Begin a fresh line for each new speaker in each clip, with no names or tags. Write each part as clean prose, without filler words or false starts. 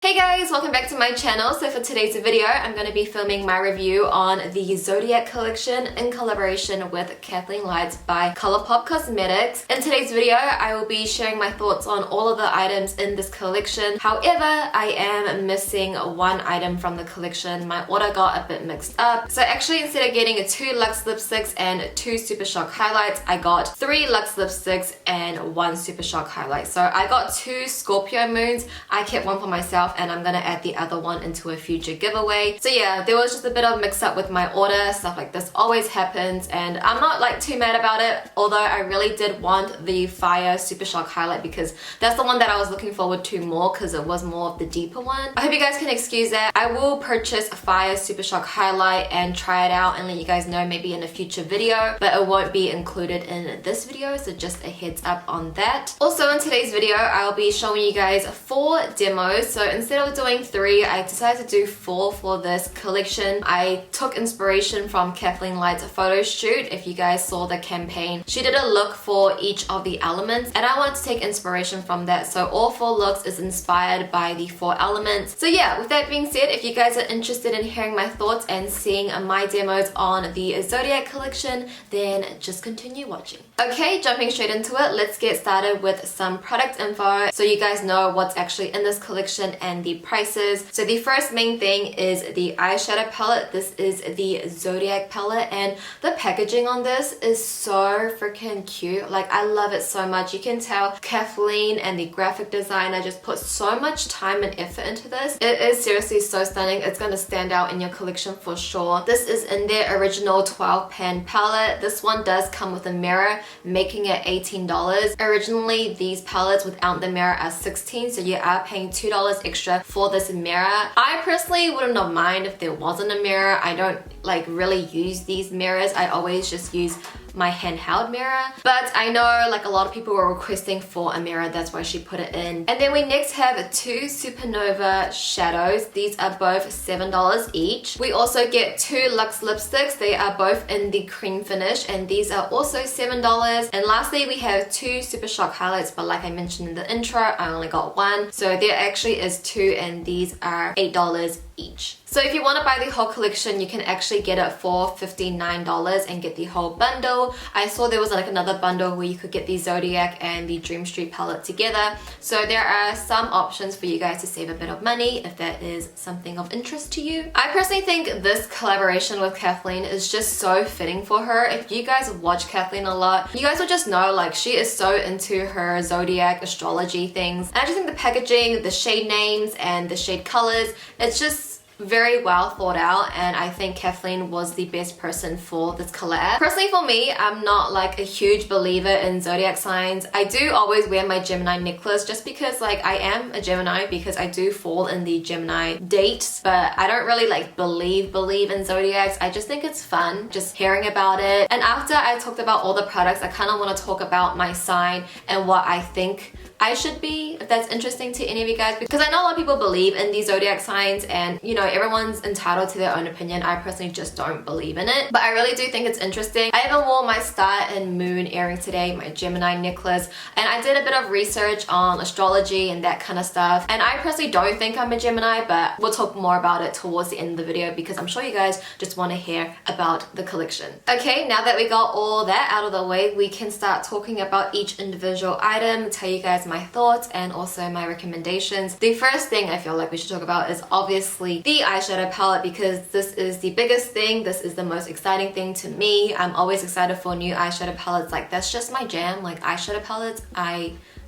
Hey guys, welcome back to my channel. So for today's video, I'm going to be filming my review on the ZODIAC collection in collaboration with Kathleen Lights by COLOURPOP Cosmetics. In today's video, I will be sharing my thoughts on all of the items in this collection. However, I am missing one item from the collection. My order got a bit mixed up. So actually, instead of getting 2 luxe lipsticks and 2 Super Shock highlights, I got 3 luxe lipsticks and 1 Super Shock highlight. So I got 2 Scorpio moons. I kept one for myself and I'm gonna add the other one into a future giveaway. So yeah, there was just a bit of mix up with my order. Stuff like this always happens and I'm not like too mad about it, although I really did want the Fire Super Shock highlight because that's the one that I was looking forward to more because it was more of the deeper one. I hope you guys can excuse that. I will purchase a Fire Super Shock highlight and try it out and let you guys know maybe in a future video, but it won't be included in this video, so just a heads up on that. Also in today's video, I'll be showing you guys 4 demos. So instead of doing 3, I decided to do 4 for this collection. I took inspiration from Kathleen Lights' photo shoot. If you guys saw the campaign, she did a look for each of the elements and I wanted to take inspiration from that. So all 4 looks is inspired by the 4 elements. So yeah, with that being said, if you guys are interested in hearing my thoughts and seeing my demos on the ZODIAC collection, then just continue watching. Okay, jumping straight into it, let's get started with some product info so you guys know what's actually in this collection and the prices. So the first main thing is the eyeshadow palette. This is the ZODIAC palette and the packaging on this is so freaking cute. Like, I love it so much. You can tell Kathleen and the graphic designer just put so much time and effort into this. It is seriously so stunning. It's going to stand out in your collection for sure. This is in their original 12 pan palette. This one does come with a mirror, making it $18. Originally, these palettes without the mirror are $16, so you are paying $2 extra for this mirror. I personally wouldn't have mind if there wasn't a mirror. I don't like really use these mirrors. I always just use my handheld mirror, but I know like a lot of people were requesting for a mirror, that's why she put it in. And then we next have 2 supernova shadows. These are both $7 each. We also get 2 luxe lipsticks. They are both in the cream finish and these are also $7. And lastly, we have 2 Super Shock highlights, but like I mentioned in the intro, I only got 1, so there actually is 2 and these are $8 each. So if you want to buy the whole collection, you can actually get it for $59 and get the whole bundle. I saw there was like another bundle where you could get the ZODIAC and the Dream Street palette together. So there are some options for you guys to save a bit of money if that is something of interest to you. I personally think this collaboration with Kathleen is just so fitting for her. If you guys watch Kathleen a lot, you guys will just know like she is so into her ZODIAC astrology things. And I just think the packaging, the shade names and the shade colors, it's just very well thought out and I think Kathleen was the best person for this collab. Personally for me, I'm not like a huge believer in zodiac signs. I do always wear my Gemini necklace just because like I am a Gemini, because I do fall in the Gemini dates, but I don't really like believe in zodiacs. I just think it's fun just hearing about it. And after I talked about all the products, I kind of want to talk about my sign and what I think I should be, if that's interesting to any of you guys, because I know a lot of people believe in these zodiac signs and you know everyone's entitled to their own opinion. I personally just don't believe in it, but I really do think it's interesting. I even wore my star and moon earring today, my Gemini necklace, and I did a bit of research on astrology and that kind of stuff, and I personally don't think I'm a Gemini, but we'll talk more about it towards the end of the video because I'm sure you guys just want to hear about the collection. Okay, now that we got all that out of the way, we can start talking about each individual item, tell you guys my thoughts and also my recommendations. The first thing I feel like we should talk about is obviously the eyeshadow palette, because this is the biggest thing. This is the most exciting thing to me. I'm always excited for new eyeshadow palettes. Like, that's just my jam. Like, eyeshadow palettes,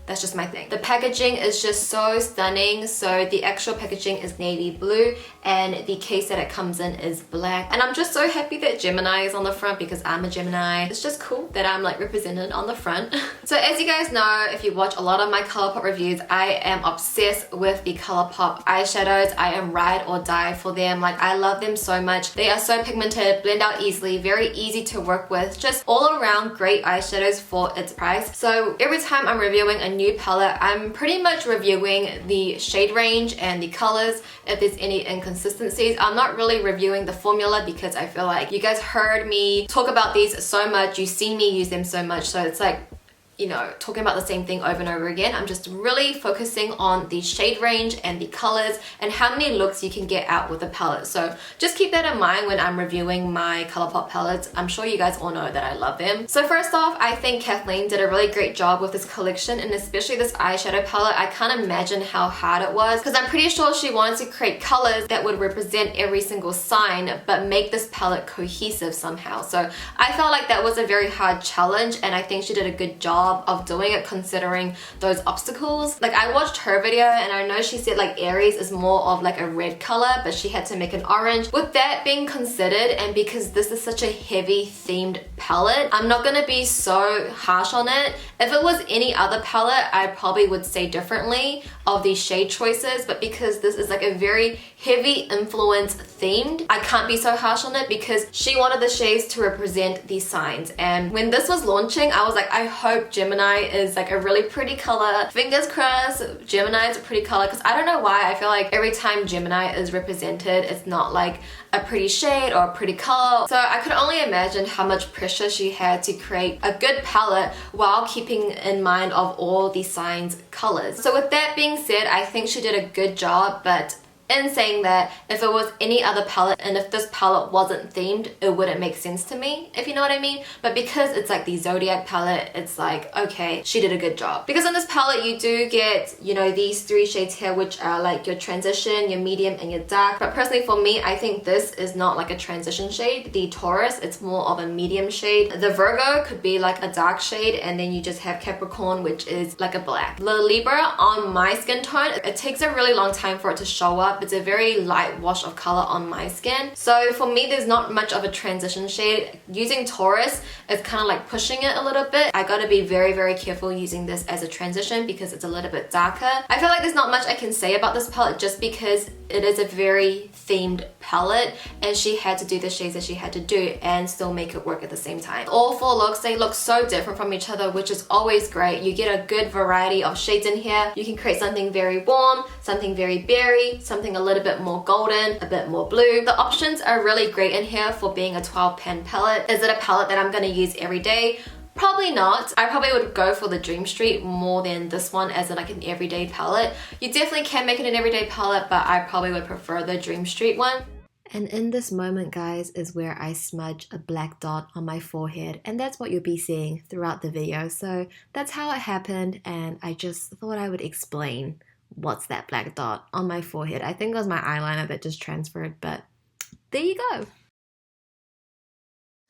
that's just my thing. The packaging is just so stunning. So the actual packaging is navy blue and the case that it comes in is black. And I'm just so happy that Gemini is on the front because I'm a Gemini. It's just cool that I'm like represented on the front. So as you guys know, if you watch a lot of my ColourPop reviews, I am obsessed with the ColourPop eyeshadows. I am ride or die for them. Like, I love them so much. They are so pigmented, blend out easily, very easy to work with. Just all around great eyeshadows for its price. So every time I'm reviewing a new palette, I'm pretty much reviewing the shade range and the colors if there's any inconsistencies. I'm not really reviewing the formula because I feel like you guys heard me talk about these so much, you've seen me use them so much, so it's like you know, talking about the same thing over and over again. I'm just really focusing on the shade range and the colors and how many looks you can get out with the palette. So just keep that in mind when I'm reviewing my ColourPop palettes. I'm sure you guys all know that I love them. So first off, I think Kathleen did a really great job with this collection, and especially this eyeshadow palette. I can't imagine how hard it was, because I'm pretty sure she wanted to create colors that would represent every single sign but make this palette cohesive somehow. So I felt like that was a very hard challenge, and I think she did a good job of doing it considering those obstacles. Like, I watched her video and I know she said like Aries is more of like a red color, but she had to make an orange. With that being considered, and because this is such a heavy themed palette, I'm not gonna be so harsh on it. If it was any other palette, I probably would say differently of these shade choices, but because this is like a very heavy influence themed, I can't be so harsh on it because she wanted the shades to represent these signs. And when this was launching, I was like, I hope Gemini is like a really pretty color. Fingers crossed Gemini is a pretty color, because I don't know why I feel like every time Gemini is represented, it's not like a pretty shade or a pretty color. So I could only imagine how much pressure she had to create a good palette while keeping in mind of all the signs colors. So with that being said, I think she did a good job, but in saying that, if it was any other palette and if this palette wasn't themed, it wouldn't make sense to me, if you know what I mean. But because it's like the Zodiac palette, it's like, okay, she did a good job. Because in this palette you do get, you know, these three shades here, which are like your transition, your medium, and your dark. But personally for me, I think this is not like a transition shade. The Taurus, it's more of a medium shade. The Virgo could be like a dark shade, and then you just have Capricorn, which is like a black. The Libra, on my skin tone, it takes a really long time for it to show up. It's a very light wash of color on my skin. So for me, there's not much of a transition shade. Using Taurus is kind of like pushing it a little bit. I gotta be very, very careful using this as a transition because it's a little bit darker. I feel like there's not much I can say about this palette just because it is a very themed palette and she had to do the shades that she had to do and still make it work at the same time. All four looks, they look so different from each other, which is always great. You get a good variety of shades in here. You can create something very warm, something very berry, something a little bit more golden, a bit more blue. The options are really great in here for being a 12 pan palette. Is it a palette that I'm going to use every day? Probably not. I probably would go for the Dream Street more than this one as like an everyday palette. You definitely can make it an everyday palette, but I probably would prefer the Dream Street one. And in this moment, guys, is where I smudge a black dot on my forehead, and that's what you'll be seeing throughout the video. So that's how it happened, and I just thought I would explain what's that black dot on my forehead. I think it was my eyeliner that just transferred, but there you go.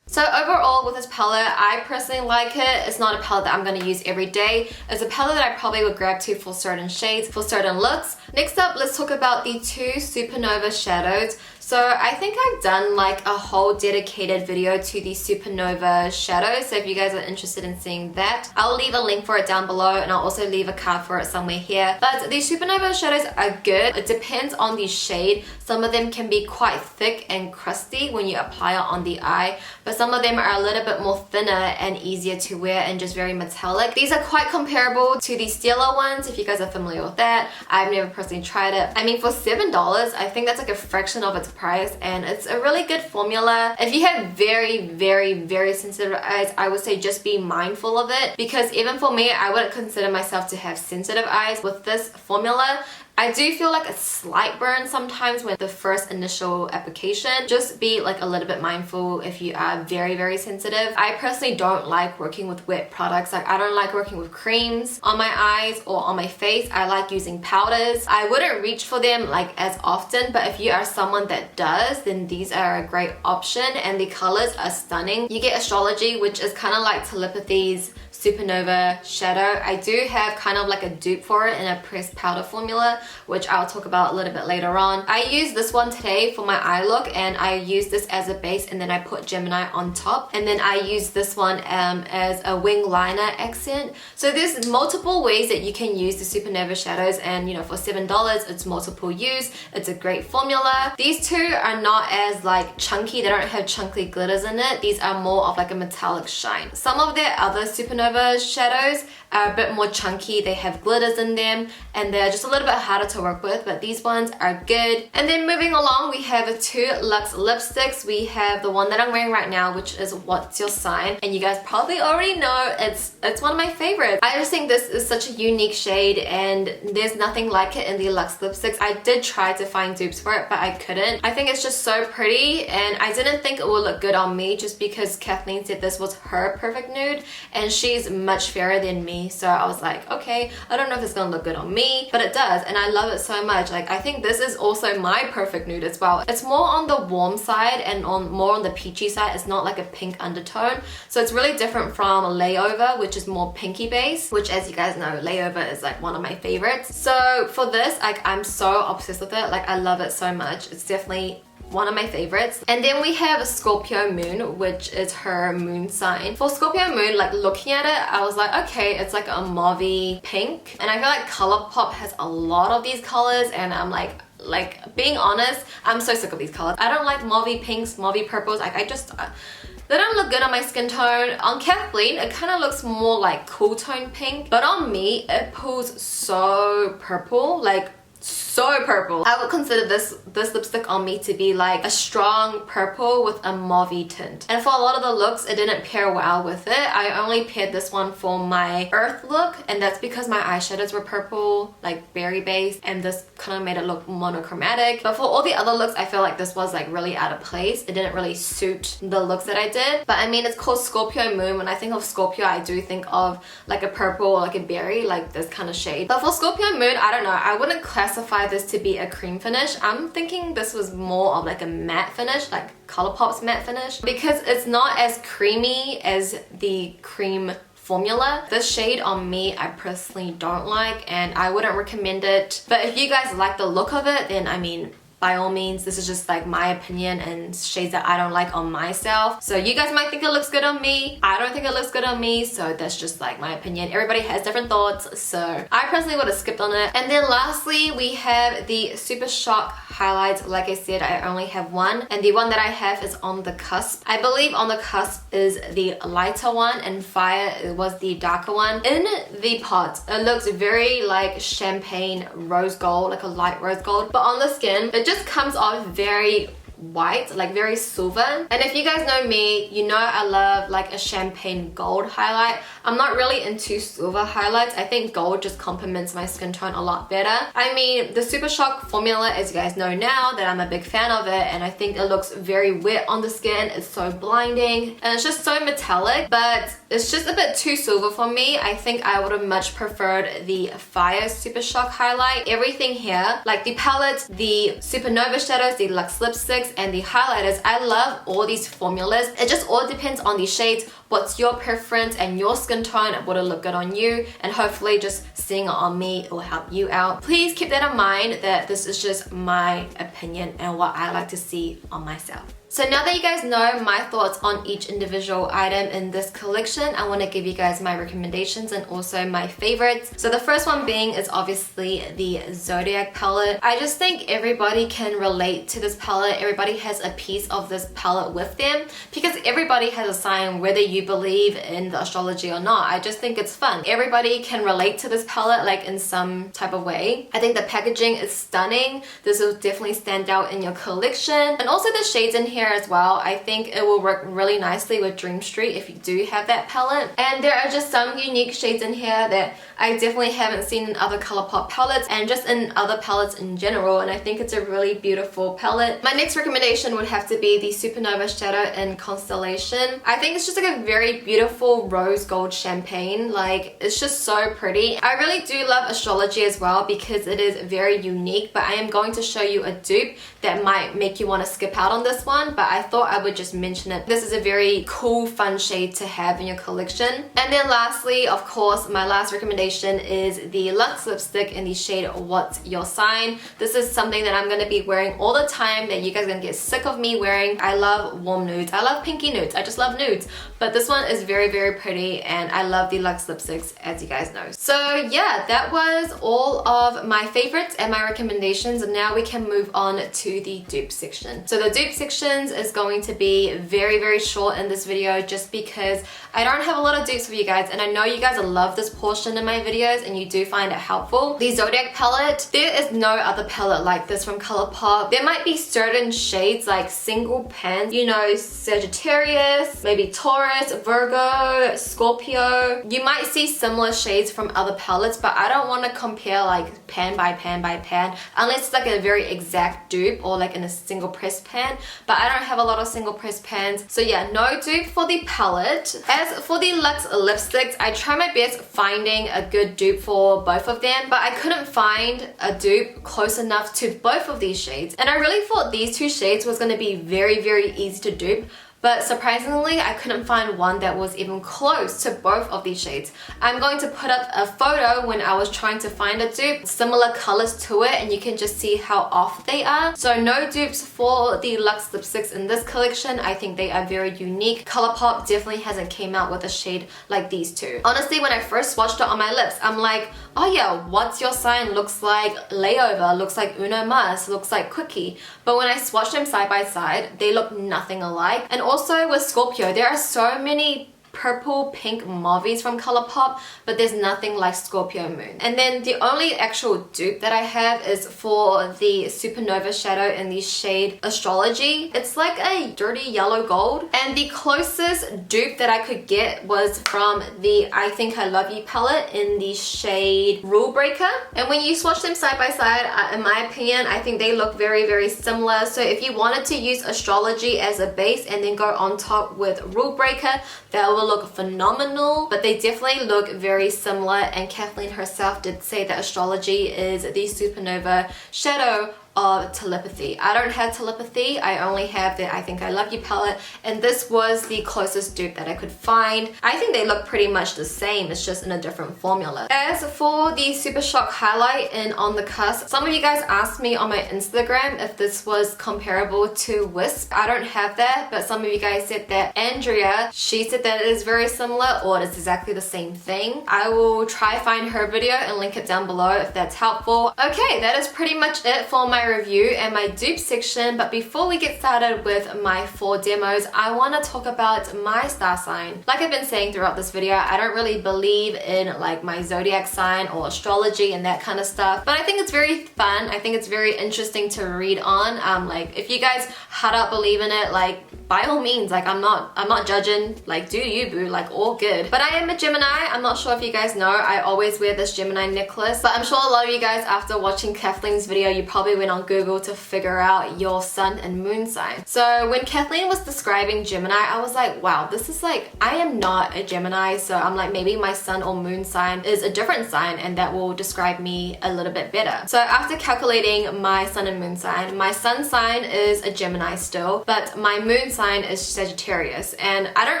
So overall with this palette, I personally like it. It's not a palette that I'm going to use every day. It's a palette that I probably would grab to for certain shades, for certain looks. Next up, let's talk about the two supernova shadows. So I think I've done like a whole dedicated video to the supernova shadows. So if you guys are interested in seeing that, I'll leave a link for it down below, and I'll also leave a card for it somewhere here. But these supernova shadows are good. It depends on the shade. Some of them can be quite thick and crusty when you apply it on the eye, but some of them are a little bit more thinner and easier to wear and just very metallic. These are quite comparable to the Stila ones, if you guys are familiar with that. I've never personally tried it. I mean, for $7, I think that's like a fraction of its price, and it's a really good formula. If you have very, very, very sensitive eyes, I would say just be mindful of it, because even for me, I wouldn't consider myself to have sensitive eyes. With this formula, I do feel like a slight burn sometimes with the first initial application. Just be like a little bit mindful if you are very, very sensitive. I personally don't like working with wet products. Like, I don't like working with creams on my eyes or on my face. I like using powders. I wouldn't reach for them like as often, but if you are someone that does, then these are a great option, and the colors are stunning. You get Astrology, which is kind of like telepathy's supernova shadow. I do have kind of like a dupe for it in a pressed powder formula, which I'll talk about a little bit later on. I used this one today for my eye look, and I used this as a base, and then I put Gemini on top, and then I used this one as a wing liner accent. So there's multiple ways that you can use the supernova shadows, and you know, for $7 it's multiple use. It's a great formula. These two are not as like chunky. They don't have chunky glitters in it. These are more of like a metallic shine. Some of their other supernova shadows are a bit more chunky, they have glitters in them, and they're just a little bit harder to work with, but these ones are good. And then moving along, we have two luxe lipsticks. We have the one that I'm wearing right now, which is What's Your Sign, and you guys probably already know it's one of my favorites. I just think this is such a unique shade, and there's nothing like it in the luxe lipsticks. I did try to find dupes for it, but I couldn't. I think it's just so pretty, and I didn't think it would look good on me just because Kathleen said this was her perfect nude, and she's much fairer than me, so I was like, okay, I don't know if it's gonna look good on me, but it does, and I love it so much. Like, I think this is also my perfect nude as well. It's more on the warm side and more on the peachy side. It's not like a pink undertone, so it's really different from Layover, which is more pinky base, which, as you guys know, Layover is like one of my favorites. So for this, like, I'm so obsessed with it. Like, I love it so much. It's definitely one of my favorites. And then we have Scorpio Moon, which is her moon sign. For Scorpio Moon, like, looking at it, I was like, okay, it's like a mauve pink, and I feel like ColourPop has a lot of these colors, and I'm like being honest, I'm so sick of these colors. I don't like mauve pinks, mauve purples. Like, I just they don't look good on my skin tone. On Kathleen, it kind of looks more like cool tone pink, but on me, it pulls so purple, like so purple. I would consider this lipstick on me to be like a strong purple with a mauve tint. And for a lot of the looks, it didn't pair well with it. I only paired this one for my earth look, and that's because my eyeshadows were purple, like berry based, and this kind of made it look monochromatic. But for all the other looks, I feel like this was like really out of place. It didn't really suit the looks that I did. But I mean, it's called Scorpio Moon. When I think of Scorpio, I do think of like a purple or like a berry, like this kind of shade. But for Scorpio Moon, I don't know, I wouldn't classify this to be a cream finish. I'm thinking this was more of like a matte finish, like ColourPop's matte finish, because it's not as creamy as the cream formula. This shade on me, I personally don't like, and I wouldn't recommend it. But if you guys like the look of it, then I mean, by all means, this is just like my opinion and shades that I don't like on myself. So you guys might think it looks good on me. I don't think it looks good on me, so that's just like my opinion. Everybody has different thoughts, so I personally would have skipped on it. And then lastly, we have the Super Shock highlights. Like I said, I only have one, and the one that I have is On the Cusp. I believe On the Cusp is the lighter one, and Fire was the darker one. In the pot, it looks very like champagne rose gold, like a light rose gold, but on the skin, it just comes off very white, like very silver. And if you guys know me, you know I love like a champagne gold highlight. I'm not really into silver highlights. I think gold just complements my skin tone a lot better. I mean, the Super Shock formula, as you guys know now, that I'm a big fan of it, and I think it looks very wet on the skin. It's so blinding, and it's just so metallic, but it's just a bit too silver for me. I think I would have much preferred the Fire Super Shock highlight. Everything here, like the palette, the supernova shadows, the luxe lipsticks, and the highlighters, I love all these formulas. It just all depends on the shades, what's your preference and your skin tone, would it look good on you, and hopefully just seeing it on me will help you out. Please keep that in mind, that this is just my opinion and what I like to see on myself. So now that you guys know my thoughts on each individual item in this collection, I want to give you guys my recommendations and also my favorites. So the first one being is obviously the ZODIAC palette. I just think everybody can relate to this palette. Everybody has a piece of this palette with them, because everybody has a sign, whether you believe in the astrology or not. I just think it's fun. Everybody can relate to this palette like in some type of way. I think the packaging is stunning. This will definitely stand out in your collection. And also the shades in here as well. I think it will work really nicely with Dream Street if you do have that palette. And there are just some unique shades in here that I definitely haven't seen in other ColourPop palettes and just in other palettes in general, and I think it's a really beautiful palette. My next recommendation would have to be the Supernova Shadow in Constellation. I think it's just like a very beautiful rose gold champagne. Like, it's just so pretty. I really do love astrology as well because it is very unique, but I am going to show you a dupe that might make you want to skip out on this one, but I thought I would just mention it. This is a very cool, fun shade to have in your collection. And then lastly, of course, my last recommendation is the luxe lipstick in the shade What's Your Sign. This is something that I'm going to be wearing all the time, that you guys are going to get sick of me wearing. I love warm nudes. I love pinky nudes. I just love nudes. But this one is very, very pretty, and I love the luxe lipsticks, as you guys know. So yeah, that was all of my favorites and my recommendations, and now we can move on to the dupe section. So the dupe section suggestions is going to be very short in this video, just because I don't have a lot of dupes for you guys, and I know you guys love this portion in my videos and you do find it helpful. The Zodiac palette, there is no other palette like this from ColourPop. There might be certain shades like single pans, you know, Sagittarius, maybe Taurus, Virgo, Scorpio. You might see similar shades from other palettes, but I don't want to compare like pan by pan by pan unless it's like a very exact dupe or like in a single press pan, but I don't have a lot of single press pans, so yeah, no dupe for the palette. As for the Luxe lipsticks, I try my best finding a good dupe for both of them, but I couldn't find a dupe close enough to both of these shades, and I really thought these two shades was going to be very easy to dupe. But surprisingly, I couldn't find one that was even close to both of these shades. I'm going to put up a photo when I was trying to find a dupe, similar colors to it, and you can just see how off they are. So no dupes for the Luxe lipsticks in this collection. I think they are very unique. ColourPop definitely hasn't came out with a shade like these two. Honestly, when I first swatched it on my lips, I'm like, oh yeah, What's Your Sign looks like Layover, looks like Uno Mas, looks like Quickie. But when I swatched them side by side, they look nothing alike. And also with Scorpio, there are so many purple pink mauves from ColourPop, but there's nothing like Scorpio Moon. And then the only actual dupe that I have is for the Supernova shadow in the shade Astrology. It's like a dirty yellow gold, and the closest dupe that I could get was from the I Think I Love You palette in the shade Rule Breaker. And when you swatch them side by side, in my opinion, I think they look very similar. So if you wanted to use Astrology as a base and then go on top with Rule Breaker, that will look phenomenal, but they definitely look very similar, and Kathleen herself did say that Astrology is the Supernova shadow of Telepathy. I don't have Telepathy, I only have the I Think I Love You palette, and this was the closest dupe that I could find. I think they look pretty much the same, it's just in a different formula. As for the Super Shock highlight in On the Cusp, some of you guys asked me on my Instagram if this was comparable to Wisp. I don't have that, but some of you guys said that Andrea, she said that it is very similar or it's exactly the same thing. I will try find her video and link it down below if that's helpful. Okay, that is pretty much it for my review and my dupe section, but before we get started with my 4 demos, I want to talk about my star sign. Like I've been saying throughout this video, I don't really believe in like my zodiac sign or astrology and that kind of stuff, but I think it's very fun. I think it's very interesting to read on. Like if you guys had up believe in it, like by all means, like I'm not judging, like do you boo, like all good. But I am a Gemini. I'm not sure if you guys know, I always wear this Gemini necklace, but I'm sure a lot of you guys after watching Kathleen's video, you probably went on Google to figure out your sun and moon sign. So when Kathleen was describing Gemini, I was like, wow, this is like, I am not a Gemini, so I'm like, maybe my sun or moon sign is a different sign and that will describe me a little bit better. So after calculating my sun and moon sign, my sun sign is a Gemini still, but my moon sign is Sagittarius, and I don't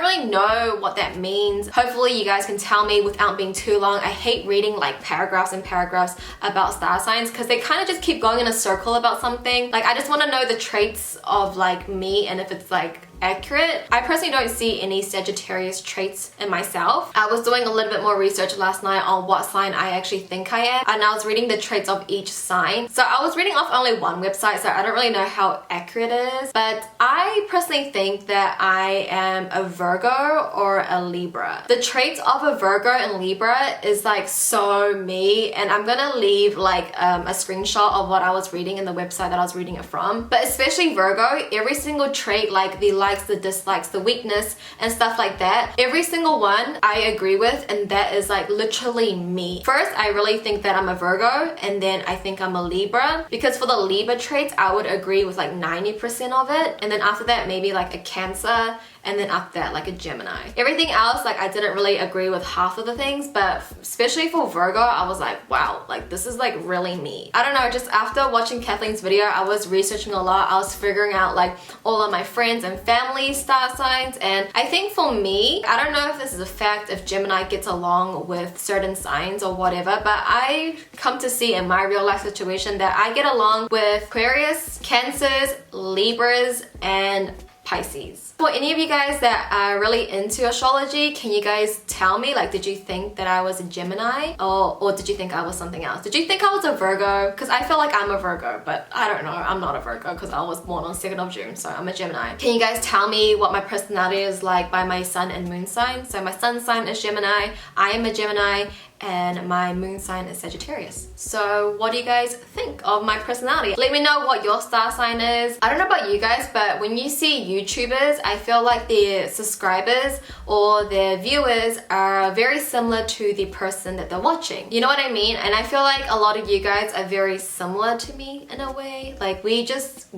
really know what that means. Hopefully you guys can tell me without being too long. I hate reading like paragraphs and paragraphs about star signs because they kind of just keep going in a circle about something. Like I just want to know the traits of like me, and if it's like accurate. I personally don't see any Sagittarius traits in myself. I was doing a little bit more research last night on what sign I actually think I am, and I was reading the traits of each sign. So I was reading off only one website, so I don't really know how accurate it is, but I personally think that I am a Virgo or a Libra. The traits of a Virgo and Libra is like so me, and I'm gonna leave like a screenshot of what I was reading in the website that I was reading it from. But especially Virgo, every single trait, like the likes, the dislikes, the weakness and stuff like that, every single one I agree with, and that is like literally me. First, I really think that I'm a Virgo, and then I think I'm a Libra, because for the Libra traits I would agree with like 90% of it, and then after that maybe like a Cancer, and then after that like a Gemini. Everything else, like I didn't really agree with half of the things, but especially for Virgo, I was like, wow, like this is like really me. I don't know, just after watching Kathleen's video, I was researching a lot. I was figuring out like all of my friends and family star signs, and I think for me, I don't know if this is a fact, if Gemini gets along with certain signs or whatever, but I come to see in my real life situation that I get along with Aquarius, Cancers, Libras, and Pisces. For any of you guys that are really into astrology, can you guys tell me, like, did you think that I was a Gemini or did you think I was something else? Did you think I was a Virgo? Because I feel like I'm a Virgo, but I don't know. I'm not a Virgo because I was born on 2nd of June, so I'm a Gemini. Can you guys tell me what my personality is like by my sun and moon sign? So my sun sign is Gemini, I am a Gemini, and my moon sign is Sagittarius. So what do you guys think of my personality? Let me know what your star sign is. I don't know about you guys, but when you see YouTubers, I feel like their subscribers or their viewers are very similar to the person that they're watching. You know what I mean? And I feel like a lot of you guys are very similar to me in a way. Like we just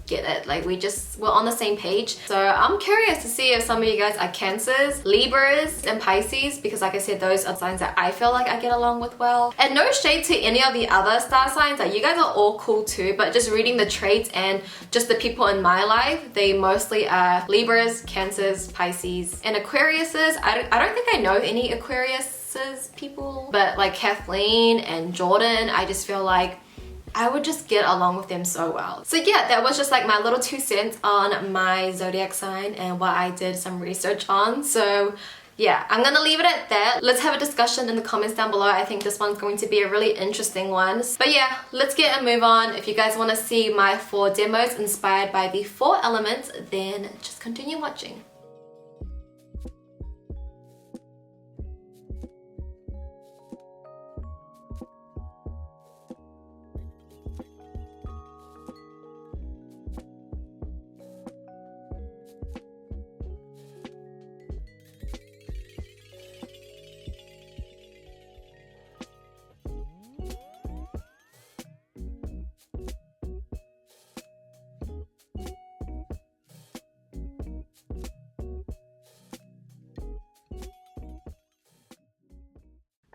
get it. Like we're on the same page. So I'm curious to see if some of you guys are Cancers, Libras, and Pisces, because like I said, those are signs that I feel like I get along with well. And no shade to any of the other star signs, like you guys are all cool too, but just reading the traits and just the people in my life, they mostly are Libras, Cancers, Pisces, and Aquariuses. I don't think I know any Aquariuses people, but like Kathleen and Jordan, I just feel like I would just get along with them so well. So yeah, that was just like my little 2 cents on my zodiac sign and what I did some research on. So yeah, I'm gonna leave it at that. Let's have a discussion in the comments down below. I think this one's going to be a really interesting one. But yeah, let's get and move on. If you guys want to see my 4 demos inspired by the 4 elements, then just continue watching.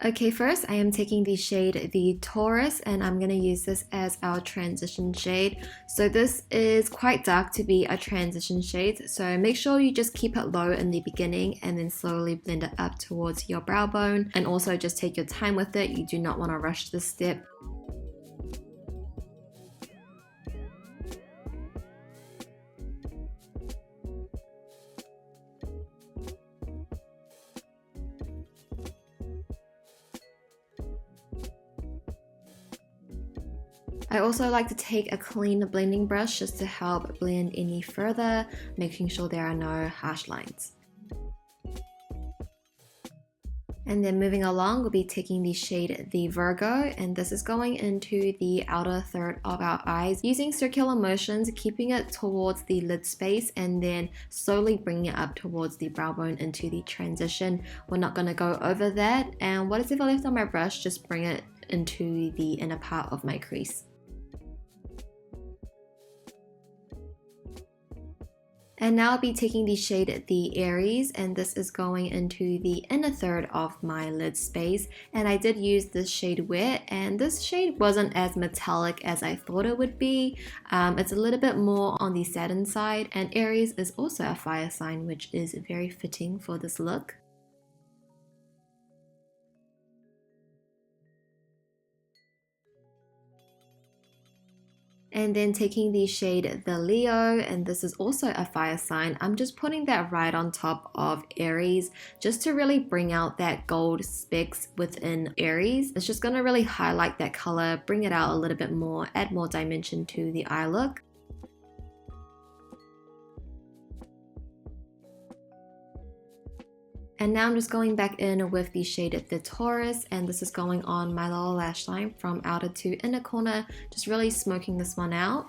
Okay, first I am taking the shade the Taurus, and I'm going to use this as our transition shade. So this is quite dark to be a transition shade, so make sure you just keep it low in the beginning and then slowly blend it up towards your brow bone, and also just take your time with it. You do not want to rush this step. I also like to take a clean blending brush just to help blend any further, making sure there are no harsh lines. And then moving along, we'll be taking the shade the Virgo, and this is going into the outer third of our eyes using circular motions, keeping it towards the lid space and then slowly bringing it up towards the brow bone into the transition. We're not going to go over that, and what is ever left on my brush, just bring it into the inner part of my crease. And now I'll be taking the shade the Aries, and this is going into the inner third of my lid space. And I did use this shade wet, and this shade wasn't as metallic as I thought it would be. It's a little bit more on the satin side, and Aries is also a fire sign, which is very fitting for this look. And then taking the shade the Leo, and this is also a fire sign. I'm just putting that right on top of Aries just to really bring out that gold specks within Aries. It's just going to really highlight that color, bring it out a little bit more, add more dimension to the eye look. And now I'm just going back in with the shade the Taurus, and this is going on my lower lash line from outer to inner corner, just really smoking this one out.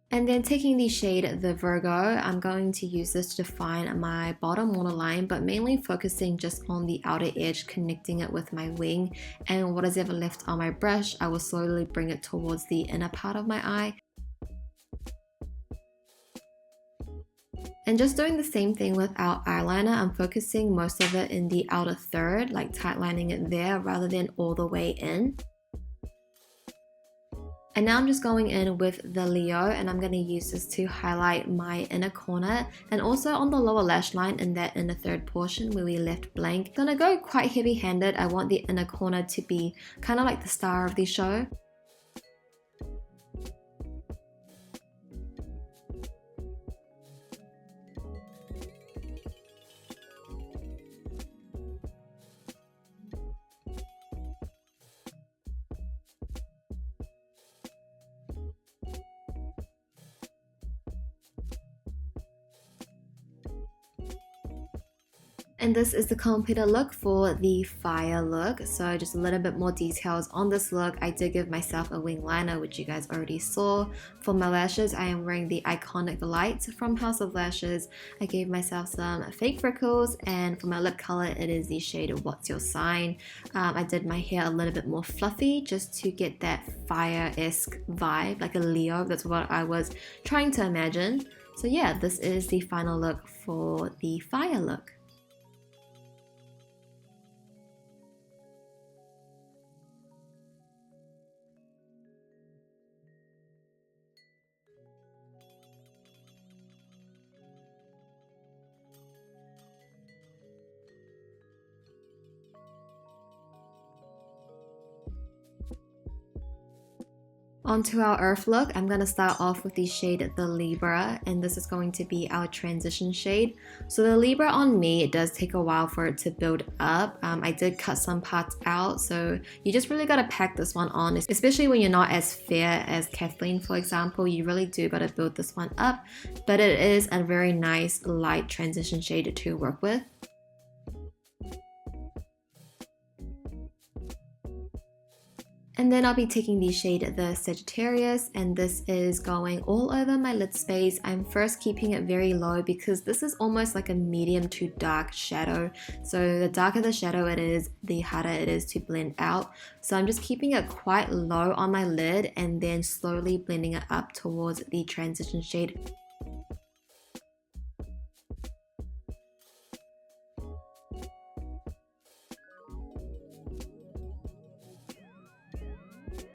And then taking the shade the Virgo, I'm going to use this to define my bottom waterline, but mainly focusing just on the outer edge, connecting it with my wing. And what is ever left on my brush, I will slowly bring it towards the inner part of my eye. And just doing the same thing with our eyeliner, I'm focusing most of it in the outer third, like tightlining it there rather than all the way in. And now I'm just going in with the Leo, and I'm going to use this to highlight my inner corner and also on the lower lash line in that inner third portion where we left blank. I'm going to go quite heavy handed. I want the inner corner to be kind of like the star of the show. And this is the completed look for the fire look. So just a little bit more details on this look. I did give myself a wing liner, which you guys already saw. For my lashes, I am wearing the iconic lights from House of Lashes. I gave myself some fake freckles, and for my lip color, it is the shade of What's Your Sign. I did my hair a little bit more fluffy just to get that fire-esque vibe, like a Leo. That's what I was trying to imagine. So yeah, this is the final look for the fire look. Onto our earth look, I'm going to start off with the shade the Libra, and this is going to be our transition shade. So the Libra on me, it does take a while for it to build up. I did cut some parts out, so you just really got to pack this one on, especially when you're not as fair as Kathleen, for example. You really do got to build this one up, but it is a very nice light transition shade to work with. And then I'll be taking the shade the Sagittarius, and this is going all over my lid space. I'm first keeping it very low because this is almost like a medium to dark shadow. So the darker the shadow it is, the harder it is to blend out. So I'm just keeping it quite low on my lid and then slowly blending it up towards the transition shade.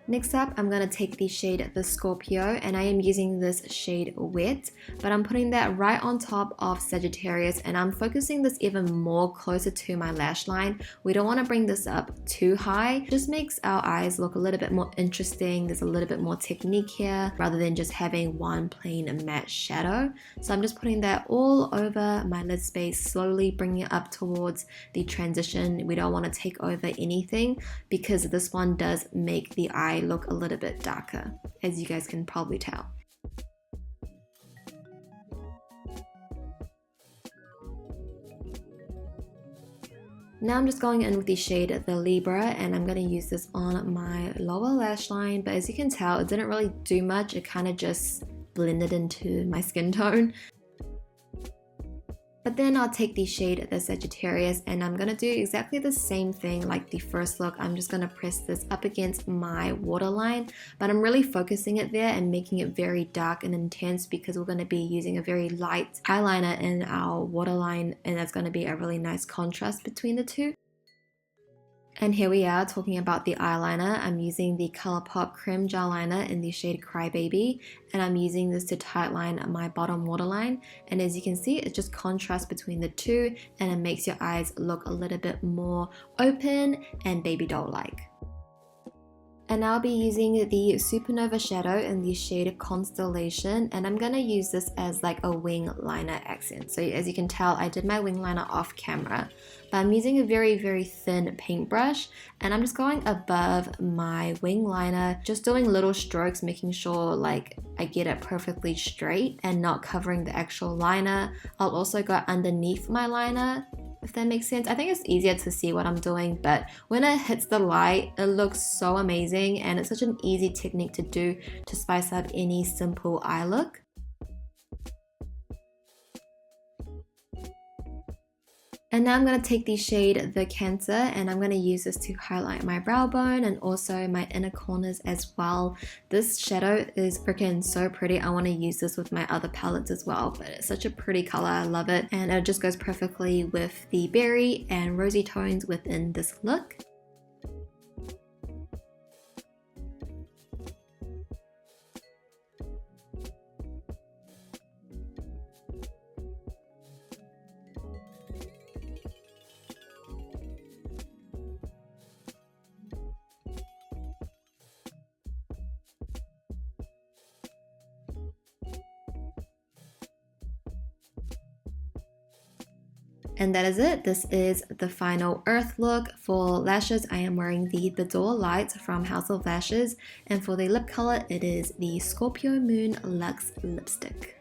Next up, I'm going to take the shade the Scorpio, and I am using this shade Wet, but I'm putting that right on top of Sagittarius, and I'm focusing this even more closer to my lash line. We don't want to bring this up too high. It just makes our eyes look a little bit more interesting. There's a little bit more technique here rather than just having one plain matte shadow. So I'm just putting that all over my lid space, slowly bringing it up towards the transition. We don't want to take over anything because this one does make the eye look a little bit darker, as you guys can probably tell. Now I'm just going in with the shade the Libra, and I'm going to use this on my lower lash line, but as you can tell, it didn't really do much. It kind of just blended into my skin tone. But then I'll take the shade the Sagittarius, and I'm going to do exactly the same thing like the first look. I'm just going to press this up against my waterline, but I'm really focusing it there and making it very dark and intense because we're going to be using a very light eyeliner in our waterline, and that's going to be a really nice contrast between the two. And here we are talking about the eyeliner. I'm using the ColourPop Creme Gel Liner in the shade Crybaby, and I'm using this to tightline my bottom waterline. And as you can see, it just contrasts between the two, and it makes your eyes look a little bit more open and baby doll-like. And I'll be using the Supernova shadow in the shade Constellation, and I'm going to use this as like a wing liner accent. So as you can tell, I did my wing liner off camera, but I'm using a very thin paintbrush, and I'm just going above my wing liner, just doing little strokes, making sure like I get it perfectly straight and not covering the actual liner. I'll also go underneath my liner, if that makes sense. I think it's easier to see what I'm doing, but when it hits the light, it looks so amazing, and it's such an easy technique to do to spice up any simple eye look. And now I'm going to take the shade the Cancer, and I'm going to use this to highlight my brow bone and also my inner corners as well. This shadow is freaking so pretty. I want to use this with my other palettes as well, but it's such a pretty color. I love it, and it just goes perfectly with the berry and rosy tones within this look. And that is it. This is the final earth look. For lashes, I am wearing the Boudoir Lights from House of Lashes. And for the lip color, it is the Scorpio Moon Luxe Lipstick.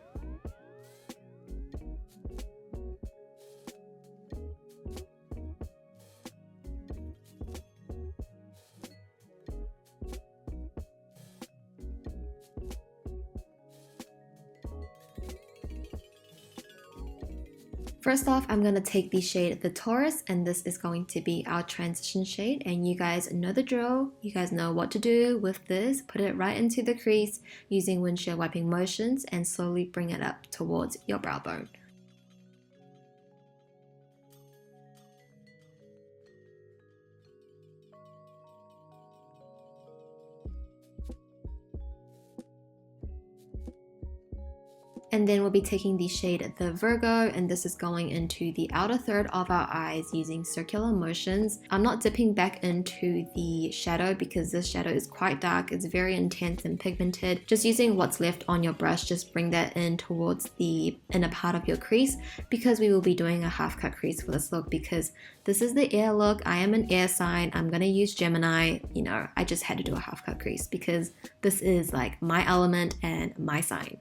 First off, I'm going to take the shade the Taurus, and this is going to be our transition shade, and you guys know the drill. You guys know what to do with this. Put it right into the crease using windshield wiping motions and slowly bring it up towards your brow bone. And then we'll be taking the shade the Virgo, and this is going into the outer third of our eyes using circular motions. I'm not dipping back into the shadow because this shadow is quite dark. It's very intense and pigmented. Just using what's left on your brush, just bring that in towards the inner part of your crease, because we will be doing a half cut crease for this look because this is the air look. I am an air sign. I'm going to use Gemini. You know, I just had to do a half cut crease because this is like my element and my sign.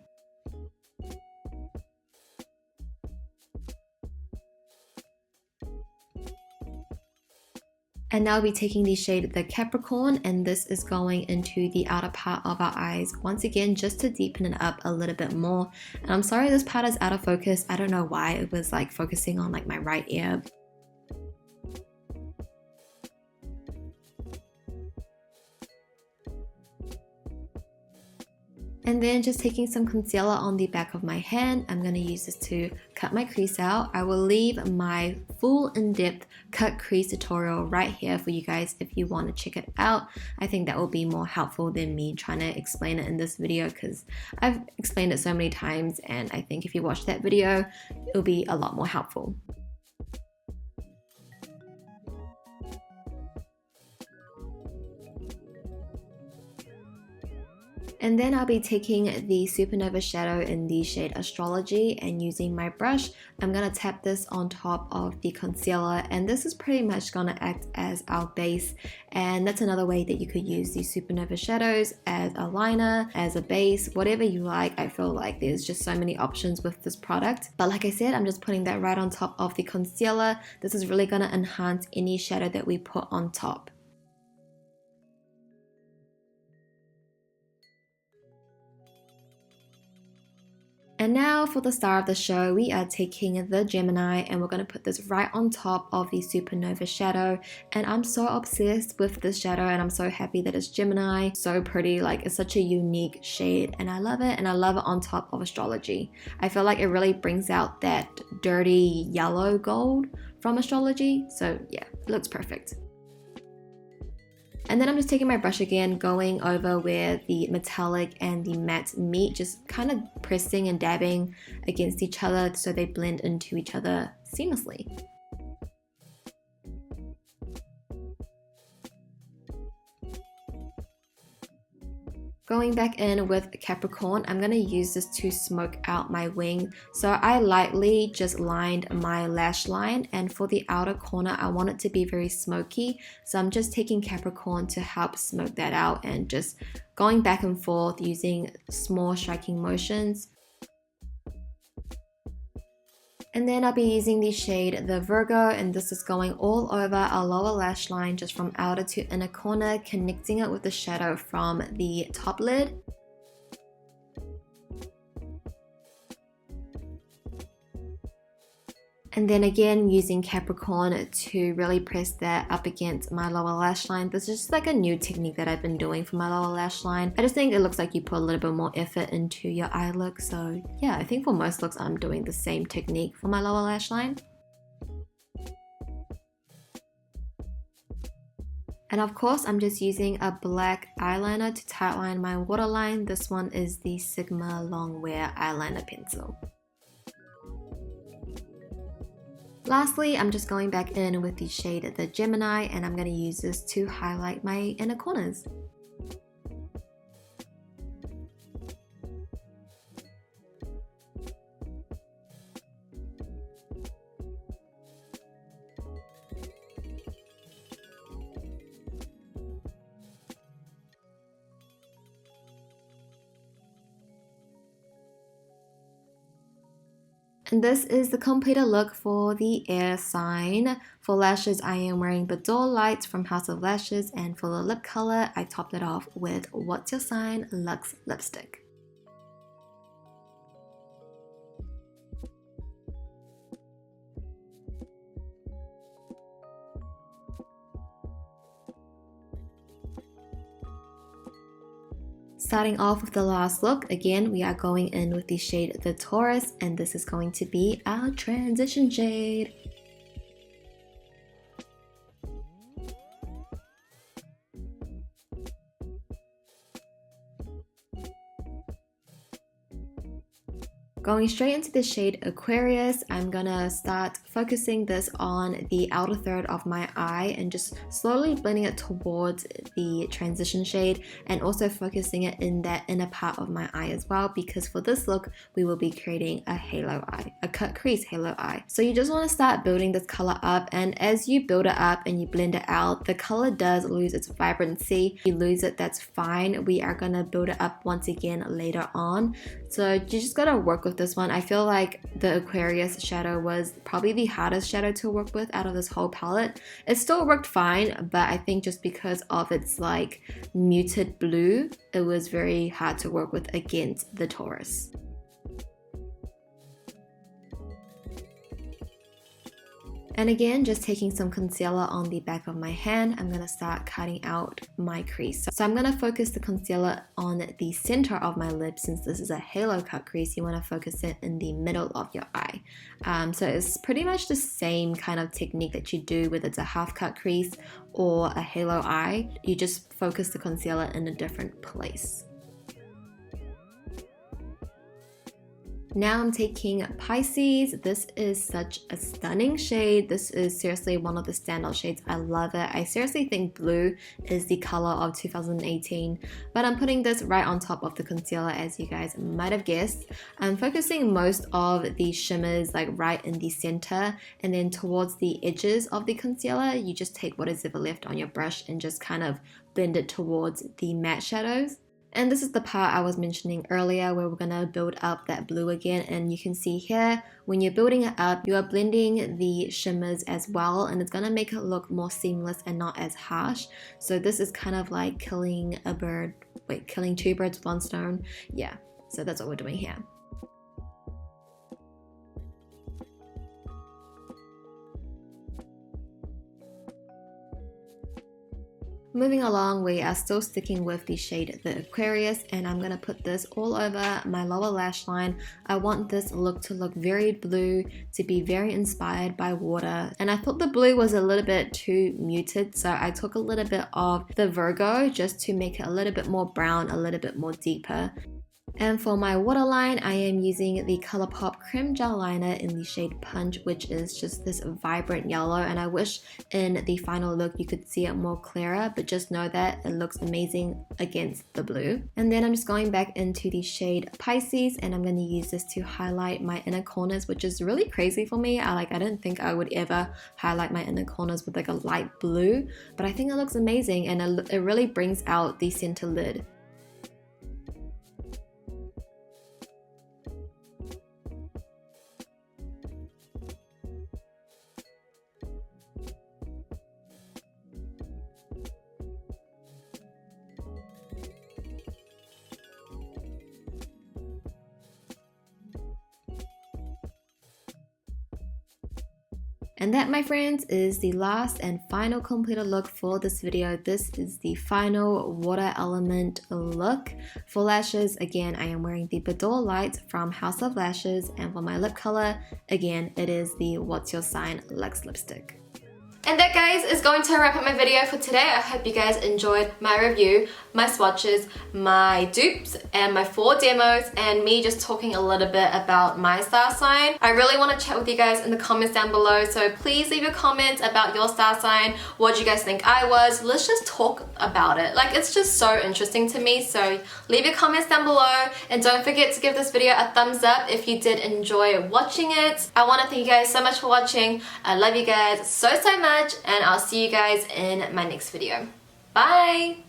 And now we'll be taking the shade the Capricorn, and this is going into the outer part of our eyes once again just to deepen it up a little bit more. And I'm sorry this part is out of focus. I don't know why it was like focusing on like my right ear. And then just taking some concealer on the back of my hand, I'm going to use this to cut my crease out. I will leave my full in-depth cut crease tutorial right here for you guys if you want to check it out. I think that will be more helpful than me trying to explain it in this video because I've explained it so many times, and I think if you watch that video, it'll be a lot more helpful. And then I'll be taking the supernova shadow in the shade Astrology, and using my brush, I'm going to tap this on top of the concealer, and this is pretty much going to act as our base. And that's another way that you could use these supernova shadows as a liner, as a base, whatever you like. I feel like there's just so many options with this product. But like I said, I'm just putting that right on top of the concealer. This is really going to enhance any shadow that we put on top. And now for the star of the show, we are taking the Gemini, and we're going to put this right on top of the supernova shadow. And I'm so obsessed with this shadow, and I'm so happy that it's Gemini. So pretty, like it's such a unique shade, and I love it. And I love it on top of Astrology. I feel like it really brings out that dirty yellow gold from Astrology. So yeah, it looks perfect. And then I'm just taking my brush again, going over where the metallic and the matte meet, just kind of pressing and dabbing against each other so they blend into each other seamlessly. Going back in with Capricorn, I'm going to use this to smoke out my wing. So I lightly just lined my lash line, and for the outer corner I want it to be very smoky. So I'm just taking Capricorn to help smoke that out and just going back and forth using small striking motions. And then I'll be using the shade the Virgo, and this is going all over our lower lash line, just from outer to inner corner, connecting it with the shadow from the top lid. And then again using Capricorn to really press that up against my lower lash line. This is just like a new technique that I've been doing for my lower lash line. I just think it looks like you put a little bit more effort into your eye look. So yeah, I think for most looks I'm doing the same technique for my lower lash line. And of course, I'm just using a black eyeliner to tightline my waterline. This one is the Sigma Longwear eyeliner pencil. Lastly, I'm just going back in with the shade the Gemini, and I'm going to use this to highlight my inner corners. And this is the completed look for the air sign. For lashes, I am wearing the Door Lights from House of Lashes, and for the lip color, I topped it off with What's Your Sign Luxe Lipstick. Starting off with the last look, again, we are going in with the shade the Taurus, and this is going to be our transition shade. Going straight into the shade Aquarius, I'm gonna start focusing this on the outer third of my eye and just slowly blending it towards the transition shade, and also focusing it in that inner part of my eye as well, because for this look we will be creating a halo eye, a cut crease halo eye. So you just want to start building this color up, and as you build it up and you blend it out, the color does lose its vibrancy. If you lose it, that's fine. We are gonna build it up once again later on. So you just gotta work with this one. I feel like the Aquarius shadow was probably the hardest shadow to work with out of this whole palette. It still worked fine, but I think just because of its like muted blue, it was very hard to work with against the Taurus. And again, just taking some concealer on the back of my hand, I'm going to start cutting out my crease. So I'm going to focus the concealer on the center of my lip. Since this is a halo cut crease, you want to focus it in the middle of your eye. So it's pretty much the same kind of technique that you do whether it's a half cut crease or a halo eye. You just focus the concealer in a different place. Now I'm taking Pisces. This is such a stunning shade. This is seriously one of the standout shades. I love it. I seriously think blue is the color of 2018, but I'm putting this right on top of the concealer, as you guys might have guessed. I'm focusing most of the shimmers like right in the center, and then towards the edges of the concealer, you just take what is ever left on your brush and just kind of blend it towards the matte shadows. And this is the part I was mentioning earlier where we're going to build up that blue again, and you can see here when you're building it up you are blending the shimmers as well, and it's going to make it look more seamless and not as harsh. So this is kind of like killing two birds with one stone. Yeah, so that's what we're doing here. Moving along, we are still sticking with the shade the Aquarius, and I'm going to put this all over my lower lash line. I want this look to look very blue, to be very inspired by water, and I thought the blue was a little bit too muted, so I took a little bit of the Virgo just to make it a little bit more brown, a little bit more deeper. And for my waterline, I am using the ColourPop Creme Gel Liner in the shade Punch, which is just this vibrant yellow, and I wish in the final look you could see it more clearer, but just know that it looks amazing against the blue. And then I'm just going back into the shade Pisces, and I'm going to use this to highlight my inner corners, which is really crazy for me. I didn't think I would ever highlight my inner corners with like a light blue, but I think it looks amazing, and it really brings out the center lid. And that, my friends, is the last and final completed look for this video. This is the final water element look. For lashes, again, I am wearing the Boudoir Light from House of Lashes, and for my lip color, again, it is the What's Your Sign Luxe lipstick. And that, guys, is going to wrap up my video for today. I hope you guys enjoyed my review, my swatches, my dupes, and my 4 demos, and me just talking a little bit about my star sign. I really want to chat with you guys in the comments down below, so please leave your comments about your star sign. What do you guys think I was? Let's just talk about it. Like, it's just so interesting to me, so leave your comments down below, and don't forget to give this video a thumbs up if you did enjoy watching it. I want to thank you guys so much for watching. I love you guys so much, and I'll see you guys in my next video. Bye!